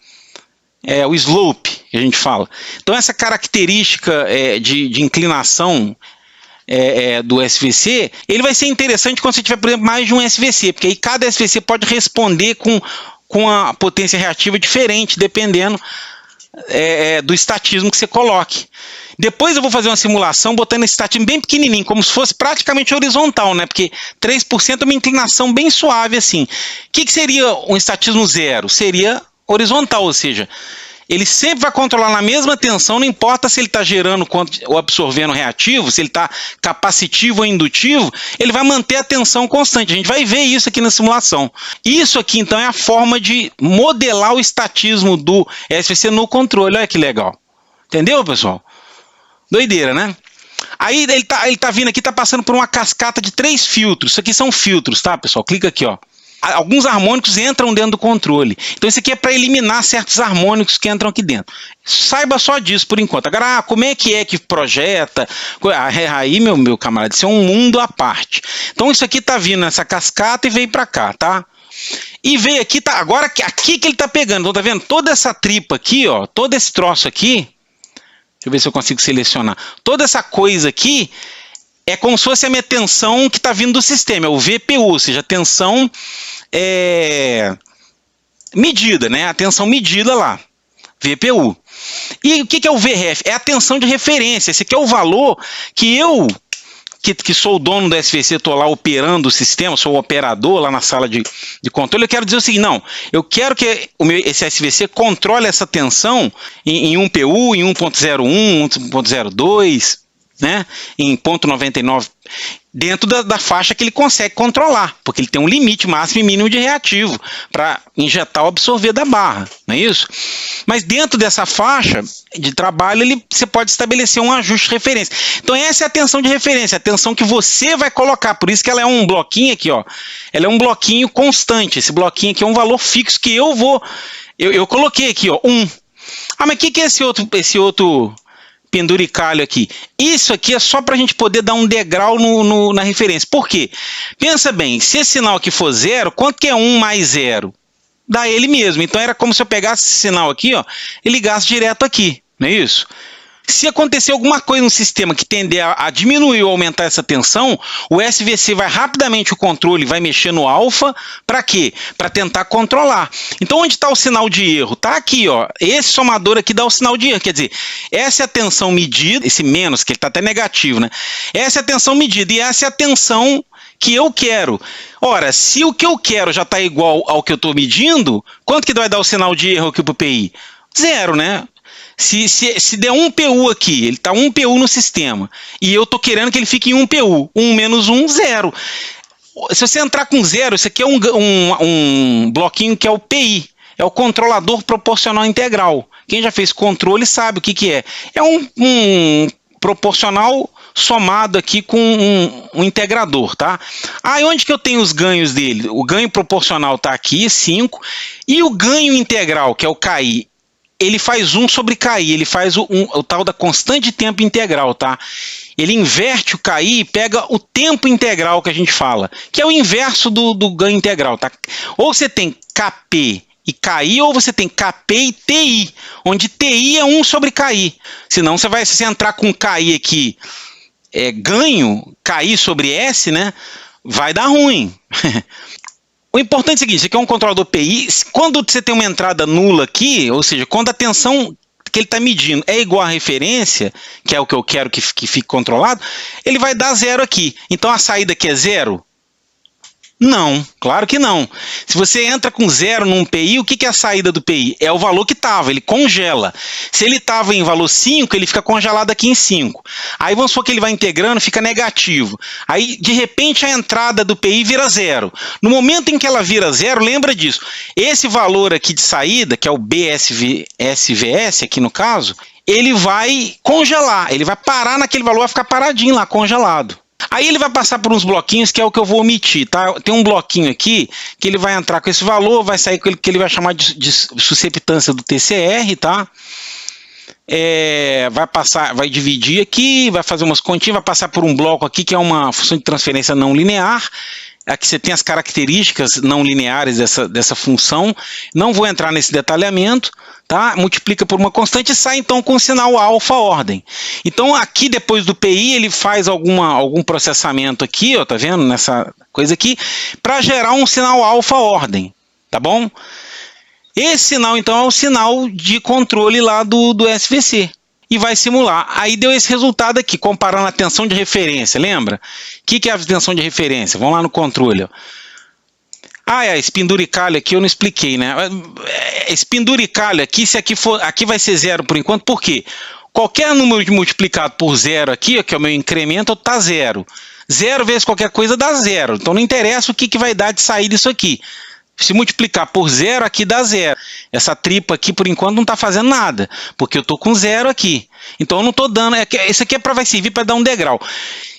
É o slope que a gente fala. Então essa característica de inclinação do SVC, ele vai ser interessante quando você tiver, por exemplo, mais de um SVC, porque aí cada SVC pode responder com a potência reativa diferente, dependendo do estatismo que você coloque. Depois eu vou fazer uma simulação botando esse estatismo bem pequenininho, como se fosse praticamente horizontal, né? Porque 3% é uma inclinação bem suave assim. O que seria um estatismo zero? Seria horizontal, ou seja, ele sempre vai controlar na mesma tensão, não importa se ele está gerando ou absorvendo reativo, se ele está capacitivo ou indutivo, ele vai manter a tensão constante. A gente vai ver isso aqui na simulação. Isso aqui, então, é a forma de modelar o estatismo do SVC no controle. Olha que legal. Entendeu, pessoal? Doideira, né? Aí ele tá vindo aqui, tá passando por uma cascata de 3 filtros. Isso aqui são filtros, tá, pessoal? Clica aqui, ó. Alguns harmônicos entram dentro do controle. Então isso aqui é para eliminar certos harmônicos que entram aqui dentro. Saiba só disso por enquanto. Agora, como é que projeta? Aí, meu camarada, isso é um mundo à parte. Então isso aqui tá vindo nessa cascata e veio para cá, tá? E veio aqui, tá, agora aqui que ele tá pegando. Então tá vendo? Toda essa tripa aqui, ó, todo esse troço aqui, deixa eu ver se eu consigo selecionar. Toda essa coisa aqui é como se fosse a minha tensão que está vindo do sistema, é o VPU, ou seja, a tensão medida, né? A tensão medida lá, VPU. E o que é o VRF? É a tensão de referência, esse aqui é o valor que eu que sou o dono do SVC, estou lá operando o sistema, sou o operador lá na sala de controle, eu quero dizer o seguinte, não, eu quero que esse SVC controle essa tensão em 1 PU, em 1.01, 1.02, né, em 0.99, dentro da faixa que ele consegue controlar, porque ele tem um limite máximo e mínimo de reativo para injetar ou absorver da barra, não é isso? Mas dentro dessa faixa de trabalho, você pode estabelecer um ajuste de referência. Então essa é a tensão de referência, a tensão que você vai colocar, por isso que ela é um bloquinho aqui, ó, ela é um bloquinho constante, esse bloquinho aqui é um valor fixo que eu coloquei aqui, ó, 1. Ah, mas o que é esse outro penduricalho aqui? Isso aqui é só para a gente poder dar um degrau na referência. Por quê? Pensa bem, se esse sinal aqui for 0, quanto que é 1 mais 0? Dá ele mesmo. Então era como se eu pegasse esse sinal aqui, ó, e ligasse direto aqui, não é isso? Se acontecer alguma coisa no sistema que tender a diminuir ou aumentar essa tensão, o SVC vai rapidamente, o controle vai mexer no alfa, para quê? Para tentar controlar. Então onde está o sinal de erro? Está aqui, ó. Esse somador aqui dá o sinal de erro, quer dizer, essa é a tensão medida, esse menos, que ele está até negativo, né? Essa é a tensão medida e essa é a tensão que eu quero. Ora, se o que eu quero já está igual ao que eu estou medindo, quanto que vai dar o sinal de erro aqui para o PI? 0, né? Se der 1 PU aqui, ele está 1 PU no sistema, e eu estou querendo que ele fique em 1 PU, 1 menos 1, 0. Se você entrar com 0, isso aqui é um bloquinho que é o PI, é o controlador proporcional integral. Quem já fez controle sabe o que é. É um proporcional somado aqui com um integrador, tá? Ah, e onde que eu tenho os ganhos dele? O ganho proporcional está aqui, 5, e o ganho integral, que é o KI, ele faz 1 sobre KI, ele faz o tal da constante de tempo integral, tá? Ele inverte o KI e pega o tempo integral que a gente fala, que é o inverso do ganho integral, tá? Ou você tem KP e KI, ou você tem KP e TI, onde TI é 1 sobre KI. Senão se você entrar com KI aqui, ganho, KI sobre S, né? Vai dar ruim. O importante é o seguinte, isso aqui é um controlador PI, quando você tem uma entrada nula aqui, ou seja, quando a tensão que ele está medindo é igual à referência, que é o que eu quero que fique controlado, ele vai dar 0 aqui. Então a saída aqui é 0? Não, claro que não. Se você entra com 0 num PI, o que é a saída do PI? É o valor que estava, ele congela. Se ele estava em valor 5, ele fica congelado aqui em 5. Aí vamos supor que ele vai integrando, fica negativo. Aí, de repente, a entrada do PI vira 0. No momento em que ela vira 0, lembra disso. Esse valor aqui de saída, que é o BSVS, aqui no caso, ele vai congelar, ele vai parar naquele valor, vai ficar paradinho lá, congelado. Aí ele vai passar por uns bloquinhos que é o que eu vou omitir, tá? Tem um bloquinho aqui que ele vai entrar com esse valor, vai sair com ele que ele vai chamar de susceptância do TCR, tá? Vai dividir aqui, vai fazer umas continhas, vai passar por um bloco aqui que é uma função de transferência não linear. Aqui você tem as características não lineares dessa função. Não vou entrar nesse detalhamento, tá? Multiplica por uma constante e sai então com o sinal alfa ordem. Então aqui depois do PI ele faz algum processamento aqui, ó, tá vendo? Nessa coisa aqui, para gerar um sinal alfa ordem, tá bom? Esse sinal então é o sinal de controle lá do SVC. E vai simular. Aí deu esse resultado aqui, comparando a tensão de referência, lembra? O que é a tensão de referência? Vamos lá no controle, ó. Esse penduricalho aqui eu não expliquei, né? Esse penduricalho aqui, se aqui vai ser 0 por enquanto, por quê? Qualquer número multiplicado por 0 aqui, que é o meu incremento, está 0. 0 vezes qualquer coisa dá 0. Então não interessa o que vai dar de saída isso aqui. Se multiplicar por 0, aqui dá 0. Essa tripa aqui, por enquanto, não está fazendo nada, porque eu estou com 0 aqui. Então, eu não estou dando... Isso aqui vai servir para dar um degrau. O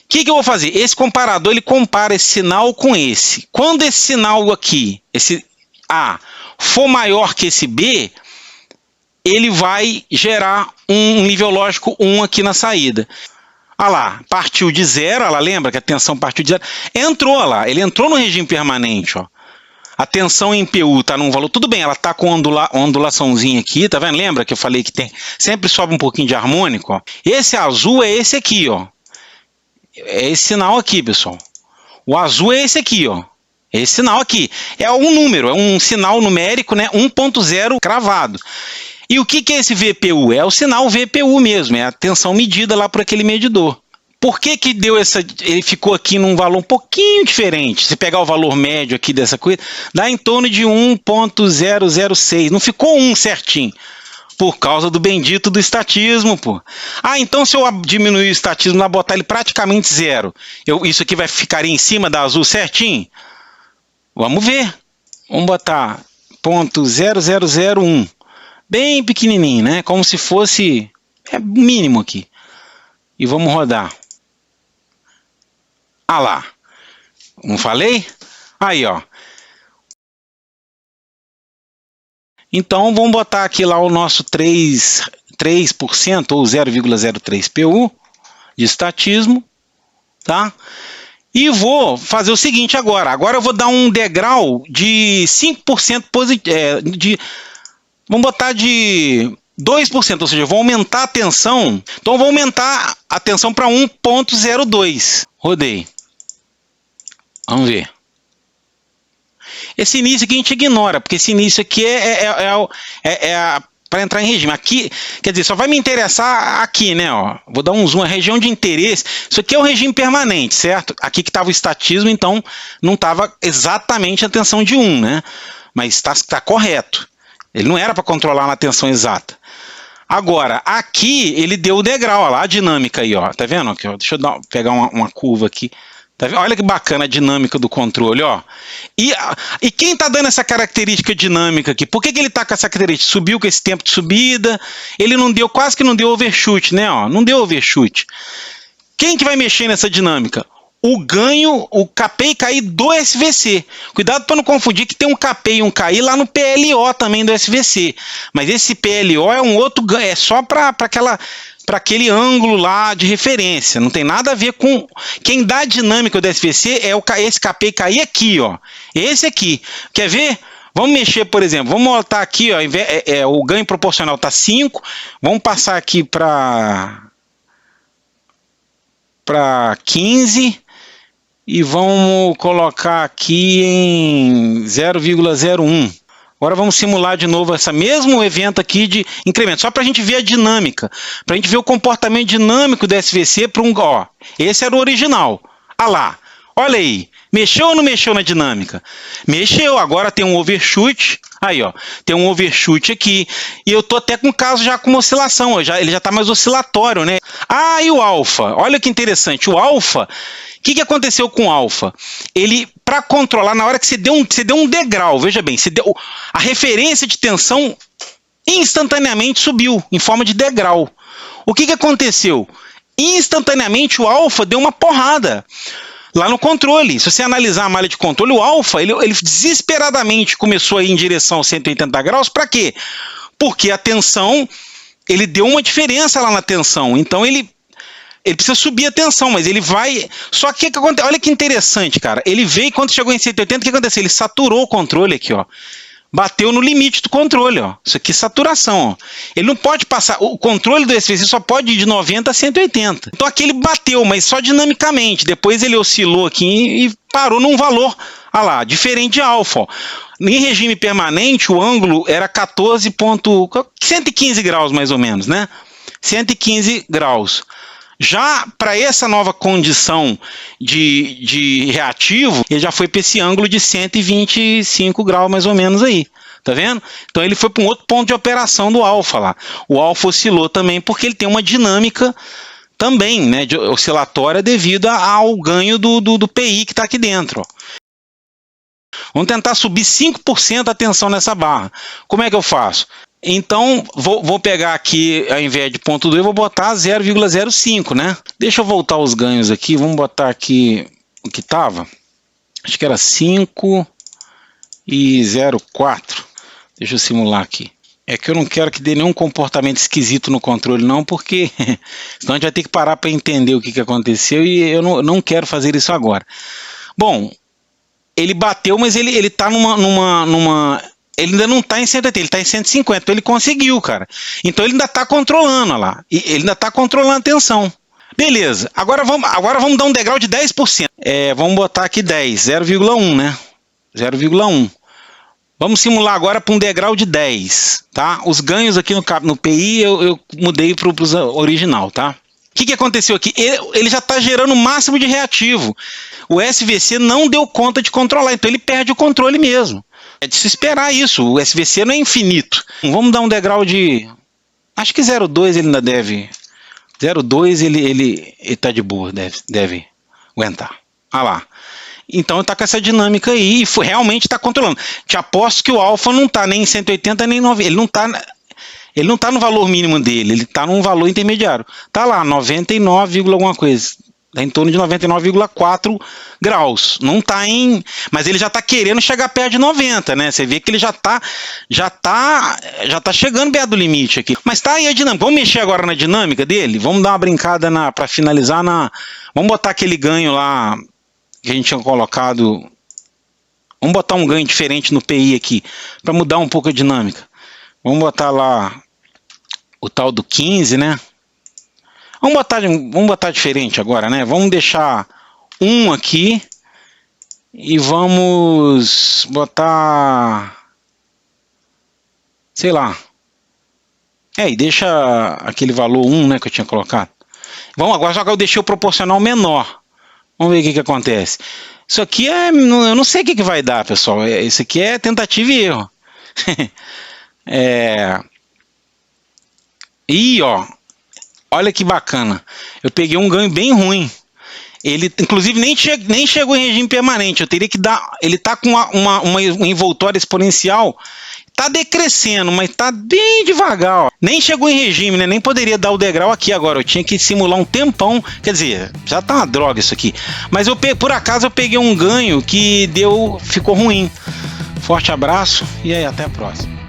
que eu vou fazer? Esse comparador, ele compara esse sinal com esse. Quando esse sinal aqui, esse A, for maior que esse B, ele vai gerar um nível lógico 1 aqui na saída. Olha lá, partiu de 0, olha lá, lembra que a tensão partiu de 0? Entrou, olha lá, ele entrou no regime permanente, ó. A tensão em PU está num valor, tudo bem, ela está com ondulaçãozinha aqui, tá vendo? Lembra que eu falei que sempre sobe um pouquinho de harmônico, ó. Esse azul é esse aqui, ó. É esse sinal aqui, pessoal. O azul é esse aqui, ó. Esse sinal aqui. É um número, é um sinal numérico, né? 1.0 cravado. E o que é esse VPU? É o sinal VPU mesmo, é a tensão medida lá por aquele medidor. Por que que deu essa... Ele ficou aqui num valor um pouquinho diferente. Se pegar o valor médio aqui dessa coisa, dá em torno de 1.006. Não ficou 1 certinho. Por causa do bendito do estatismo, pô. Ah, então se eu diminuir o estatismo lá, botar ele praticamente zero, isso aqui vai ficar em cima da azul certinho? Vamos ver. Vamos botar 0.0001. Bem pequenininho, né? Como se fosse... É mínimo aqui. E vamos rodar. Ah lá. Não falei? Aí, ó. Então, vamos botar aqui lá o nosso 3% ou 0,03 PU de estatismo, tá? E vou fazer o seguinte agora. Agora eu vou dar um degrau de 5% positivo, vamos botar de 2%, ou seja, eu vou aumentar a tensão. Então, eu vou aumentar a tensão para 1.02. Rodei. Vamos ver. Esse início aqui a gente ignora, porque esse início aqui para entrar em regime. Aqui, quer dizer, só vai me interessar aqui, né? Ó. Vou dar um zoom, a região de interesse. Isso aqui é o regime permanente, certo? Aqui que estava o estatismo, então não estava exatamente a tensão de 1, né? Mas está correto. Ele não era para controlar na tensão exata. Agora, aqui ele deu o degrau, ó lá, a dinâmica aí, ó. Tá vendo? Aqui, ó. Deixa eu pegar uma curva aqui. Tá vendo? Olha que bacana a dinâmica do controle, ó. E quem está dando essa característica dinâmica aqui? Por que ele está com essa característica? Subiu com esse tempo de subida, ele não deu, quase que não deu overshoot, né? Ó, não deu overshoot. Quem que vai mexer nessa dinâmica? O ganho, o KP e KI do SVC. Cuidado para não confundir que tem um KP e um KI lá no PLO também do SVC. Mas esse PLO é um outro ganho, é só para aquele ângulo lá de referência, não tem nada a ver com... Quem dá a dinâmica do SVC é esse KP e KI aqui, ó. Esse aqui. Quer ver? Vamos mexer, por exemplo, vamos botar aqui, ó, o ganho proporcional está 5, vamos passar aqui para 15 e vamos colocar aqui em 0,01. Agora vamos simular de novo esse mesmo evento aqui de incremento, só para a gente ver a dinâmica, para a gente ver o comportamento dinâmico do SVC para um... Ó, esse era o original. Ah lá, olha aí, mexeu ou não mexeu na dinâmica? Mexeu, agora tem um overshoot, aí ó, tem um overshoot aqui, e eu tô até com o caso já com uma oscilação, ele já está mais oscilatório, né? Ah, e o alfa, olha que interessante, o alfa... O que aconteceu com o alfa? Ele, para controlar, na hora que você deu um degrau, veja bem, a referência de tensão instantaneamente subiu, em forma de degrau. O que aconteceu? Instantaneamente o alfa deu uma porrada lá no controle. Se você analisar a malha de controle, o alfa, ele desesperadamente começou a ir em direção aos 180 graus, para quê? Porque a tensão, ele deu uma diferença lá na tensão, então ele precisa subir a tensão, mas ele vai... Só que olha que interessante, cara. Ele veio, quando chegou em 180, o que aconteceu? Ele saturou o controle aqui, ó. Bateu no limite do controle, ó. Isso aqui é saturação, ó. Ele não pode passar... O controle do SVC só pode ir de 90 a 180. Então aqui ele bateu, mas só dinamicamente. Depois ele oscilou aqui e parou num valor, ah lá, diferente de alfa, ó. Em regime permanente, o ângulo era 115 graus, mais ou menos, né? 115 graus. Já para essa nova condição de reativo, ele já foi para esse ângulo de 125 graus mais ou menos aí, tá vendo? Então ele foi para um outro ponto de operação do alfa lá. O alfa oscilou também porque ele tem uma dinâmica também, né, oscilatória devido ao ganho do PI que está aqui dentro, ó. Vamos tentar subir 5% a tensão nessa barra. Como é que eu faço? Então, vou pegar aqui, ao invés de 0,2, eu vou botar 0,05, né? Deixa eu voltar os ganhos aqui, vamos botar aqui o que estava. Acho que era 5 e 0,4. Deixa eu simular aqui. É que eu não quero que dê nenhum comportamento esquisito no controle, não, porque senão a gente vai ter que parar para entender o que aconteceu e eu não quero fazer isso agora. Bom, ele bateu, mas ele está ele ainda não está em 180, ele está em 150, então ele conseguiu, cara. Então ele ainda está controlando, olha lá. Ele ainda está controlando a tensão. Beleza, agora vamos dar um degrau de 10%. Vamos botar aqui 10, 0,1, né? 0,1. Vamos simular agora para um degrau de 10, tá? Os ganhos aqui no PI eu mudei para o original, tá? que aconteceu aqui? Ele já está gerando o máximo de reativo. O SVC não deu conta de controlar, então ele perde o controle mesmo. É de se esperar isso, o SVC não é infinito. Vamos dar um degrau de... Acho que 0,2 ele ainda deve... 0,2 ele tá de boa, deve aguentar. Ah lá. Então está com essa dinâmica aí e realmente está controlando. Te aposto que o alfa não está nem em 180 nem em 90. Ele não tá no valor mínimo dele, ele está num valor intermediário. Está lá, 99, alguma coisa. Está em torno de 99,4 graus. Não está em... Mas ele já está querendo chegar perto de 90, né? Você vê que ele já tá chegando perto do limite aqui. Mas tá aí a dinâmica. Vamos mexer agora na dinâmica dele? Vamos dar uma brincada para finalizar na... Vamos botar aquele ganho lá que a gente tinha colocado. Vamos botar um ganho diferente no PI aqui, para mudar um pouco a dinâmica. Vamos botar lá o tal do 15, né? Vamos botar diferente agora, né? Vamos deixar 1 aqui e vamos botar, sei lá. E deixa aquele valor 1, né, que eu tinha colocado. Vamos agora, só que eu deixei o proporcional menor. Vamos ver o que acontece. Isso aqui eu não sei o que vai dar, pessoal. Isso aqui é tentativa e erro. E ó, olha que bacana. Eu peguei um ganho bem ruim. Ele, inclusive, nem chegou em regime permanente. Eu teria que dar. Ele está com uma envoltória exponencial. Está decrescendo, mas está bem devagar. Ó. Nem chegou em regime, né? Nem poderia dar o degrau aqui agora. Eu tinha que simular um tempão. Quer dizer, já tá uma droga isso aqui. Mas por acaso eu peguei um ganho que ficou ruim. Forte abraço e aí, até a próxima.